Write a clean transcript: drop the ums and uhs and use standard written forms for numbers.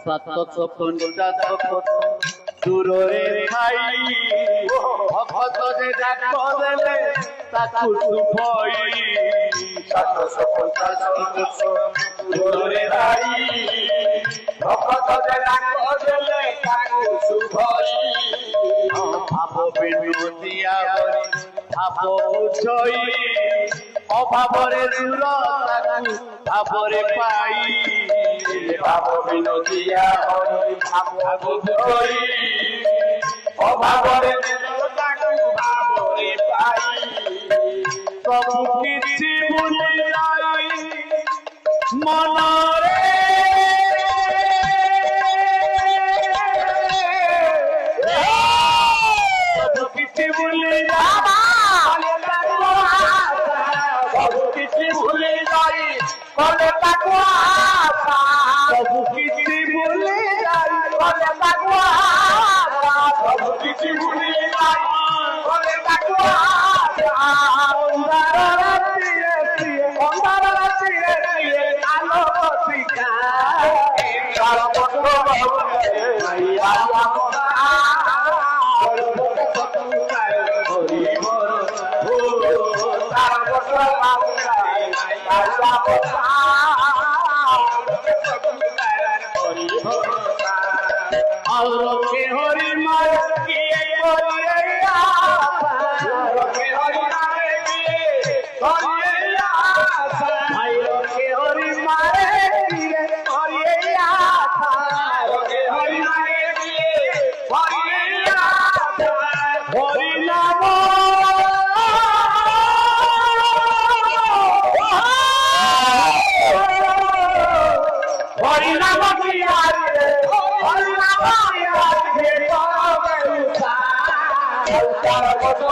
750 দূরে খাই ভক্ত যে ডাক দেলে তাকু সুভই 750 দূরে খাই ভক্ত যে ডাক দেলে তাকু সুভই ভাব বিনোদিয়া হরি ভাব বুঝই অভাবরে দূর তাকু ভাবরে পাই ভাব বিনোদিয়া হরি ভাব বুঝই অভাবরে দূর তাকু ভাবরে পাই সব কিছু ভুলে যাই মনরে সব কিছু ভুলে ভুলে যাই বলে তাকু আশা সব কিছু ভুলে যাই বলে তাকু আশা সব কিছু ভুলে যাই বলে তাকু আশা অন্ধার রাত্রিরে আলো শিখা তার পত্র আলোকে হরি মার কিয়ে করিয়া আলোকে হরি মার কিয়ে করিয়া আলোকে হরি মার কিয়ে করিয়া আলোকে হরি মার কিয়ে করিয়া হরি নাম হরি নাম কিয়া রে হরি নাম কিয়া রে তবে উঠা তার কত